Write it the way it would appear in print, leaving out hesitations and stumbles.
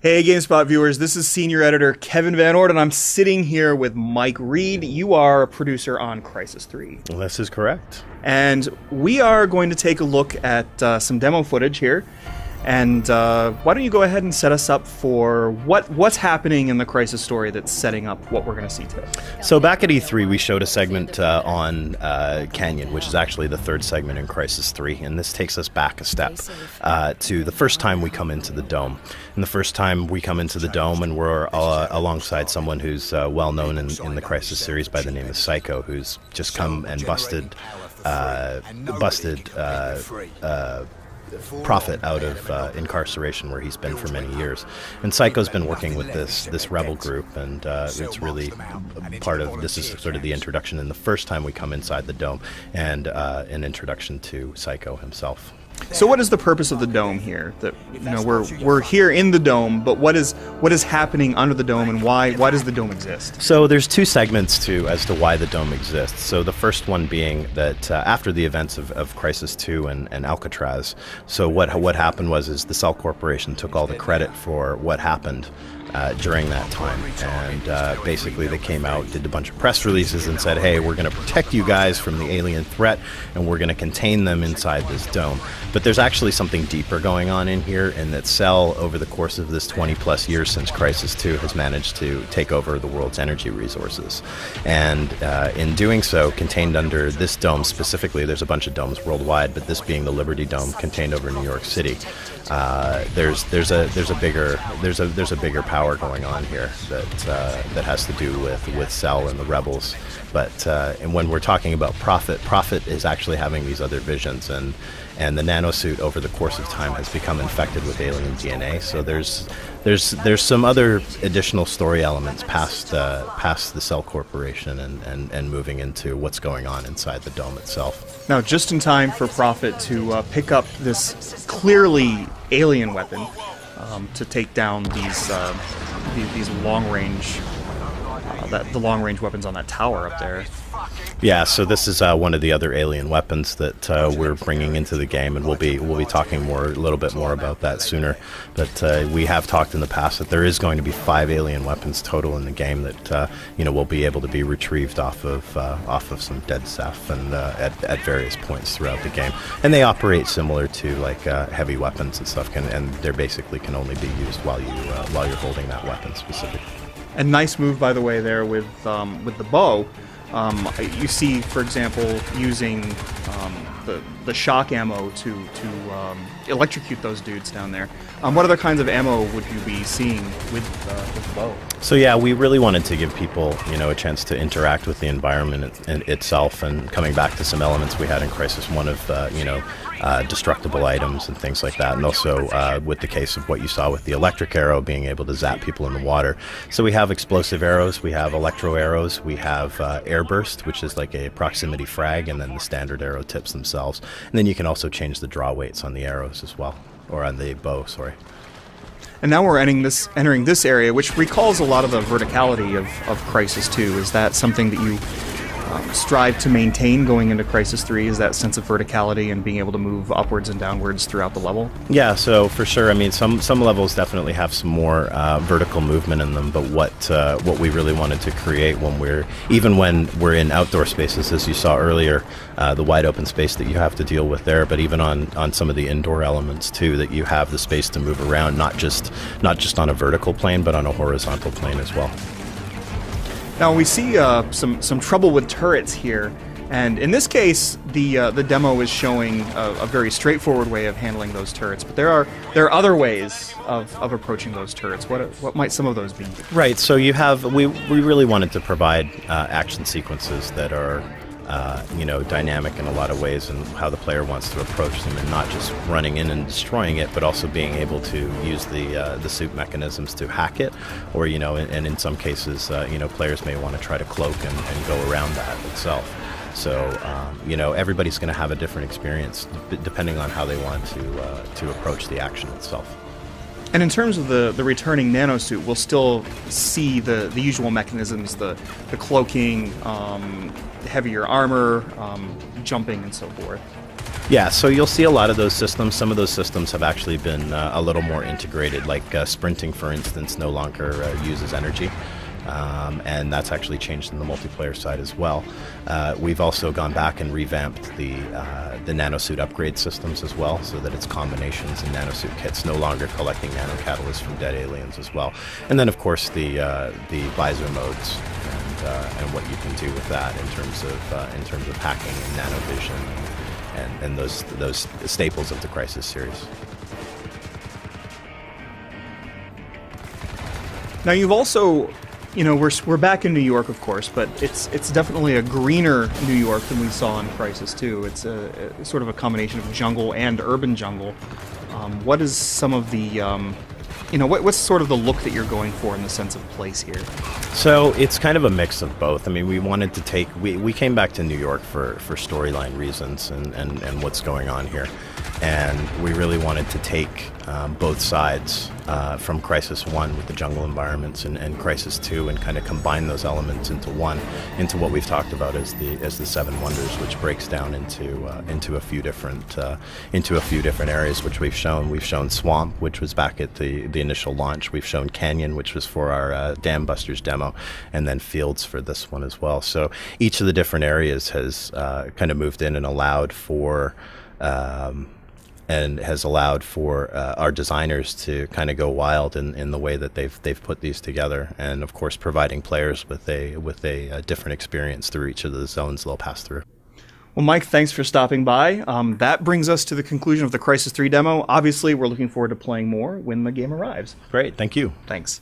Hey GameSpot viewers, this is Senior Editor Kevin Van Orden. I'm sitting here with Mike Reed. You are a producer on Crysis 3. Well, this is correct. And we are going to take a look at some demo footage here. And why don't you go ahead and set us up for what's happening in the Crysis story that's setting up what we're going to see today. So back at E3, we showed a segment on Canyon, which is actually the third segment in Crysis 3, and this takes us back a step to the first time we come into the Dome. And the first time we come into the Dome, and we're alongside someone who's well known in the Crysis series by the name of Psycho, who's just come and busted Prophet out of incarceration where he's been for many years. And Psycho's been working with this rebel group, and it's really part of, this is sort of the introduction, and the first time we come inside the Dome, and an introduction to Psycho himself. So what is the purpose of the Dome here? That, you know, we're here in the Dome, but what is happening under the Dome, and why does the Dome exist? So there's two segments as to why the Dome exists. So the first one being that after the events of Crysis 2 and Alcatraz, so what happened was the Cell Corporation took all the credit for what happened during that time, and basically they came out, did a bunch of press releases and said, hey, we're going to protect you guys from the alien threat, and we're going to contain them inside this dome. But there's actually something deeper going on in here, in that Cell, over the course of this 20 plus years since Crysis 2, has managed to take over the world's energy resources. And in doing so, contained under this dome specifically, there's a bunch of domes worldwide, but this being the Liberty Dome, contained over New York City, there's a bigger power going on here that has to do with Cell and the rebels. But and when we're talking about Prophet is actually having these other visions, and the nanosuit over the course of time has become infected with alien DNA. So there's some other additional story elements past the Cell Corporation and moving into what's going on inside the dome itself. Now, just in time for Prophet to pick up this clearly alien weapon to take down these long range weapons on that tower up there. Yeah, so this is one of the other alien weapons that we're bringing into the game, and we'll be talking a little bit more about that sooner. But we have talked in the past that there is going to be 5 alien weapons total in the game that will be able to be retrieved off of some dead stuff and at various points throughout the game. And they operate similar to like heavy weapons and stuff, and they basically can only be used while you're holding that weapon specifically. And nice move, by the way, there with the bow. You see, for example, using the shock ammo to electrocute those dudes down there. What other kinds of ammo would you be seeing with the bow? So yeah, we really wanted to give people, a chance to interact with the environment itself, and coming back to some elements we had in Crysis 1 of, destructible items and things like that, and also with the case of what you saw with the electric arrow being able to zap people in the water. So we have explosive arrows, we have electro arrows, we have air burst, which is like a proximity frag, and then the standard arrow tips themselves. And then you can also change the draw weights on the arrows as well, or on the bow, sorry. And now we're entering this area, which recalls a lot of the verticality of Crysis 2. Is that something that you strive to maintain going into Crysis 3? Is that sense of verticality and being able to move upwards and downwards throughout the level? Yeah, so for sure. I mean, some levels definitely have some more vertical movement in them, but what we really wanted to create when we're in outdoor spaces, as you saw earlier, the wide open space that you have to deal with there, but even on some of the indoor elements too, that you have the space to move around, not just on a vertical plane, but on a horizontal plane as well. Now we see some trouble with turrets here, and in this case, the demo is showing a very straightforward way of handling those turrets. But there are other ways of approaching those turrets. What might some of those be? Right. So we really wanted to provide action sequences that are dynamic in a lot of ways, and how the player wants to approach them, and not just running in and destroying it, but also being able to use the suit mechanisms to hack it, or and in some cases, players may want to try to cloak and go around that itself. So everybody's going to have a different experience depending on how they want to approach the action itself. And in terms of the returning nanosuit, we'll still see the usual mechanisms, the cloaking, heavier armor, jumping, and so forth. Yeah, so you'll see a lot of those systems. Some of those systems have actually been a little more integrated, like sprinting, for instance, no longer uses energy. And that's actually changed in the multiplayer side as well. We've also gone back and revamped the nanosuit upgrade systems as well, so that it's combinations and nanosuit kits, no longer collecting nanocatalysts from dead aliens as well. And then, of course, the visor modes and what you can do with that in terms of hacking and nanovision and those staples of the Crysis series. Now you've also, we're back in New York, of course, but it's definitely a greener New York than we saw in Crysis 2. It's a sort of a combination of jungle and urban jungle. What is some of the, what's sort of the look that you're going for in the sense of place here? So it's kind of a mix of both. I mean, we wanted to take, we came back to New York for storyline reasons and what's going on here. And we really wanted to take both sides from Crysis 1 with the jungle environments and Crysis 2 and kind of combine those elements into what we've talked about as the Seven Wonders, which breaks down into a few different areas, which we've shown. We've shown Swamp, which was back at the initial launch. We've shown Canyon, which was for our Dam Busters demo, and then Fields for this one as well. So each of the different areas has kind of moved in and allowed for our designers to kind of go wild in the way that they've put these together, and of course providing players with a different experience through each of the zones they'll pass through. Well, Mike, thanks for stopping by. That brings us to the conclusion of the Crysis 3 demo. Obviously, we're looking forward to playing more when the game arrives. Great, thank you. Thanks.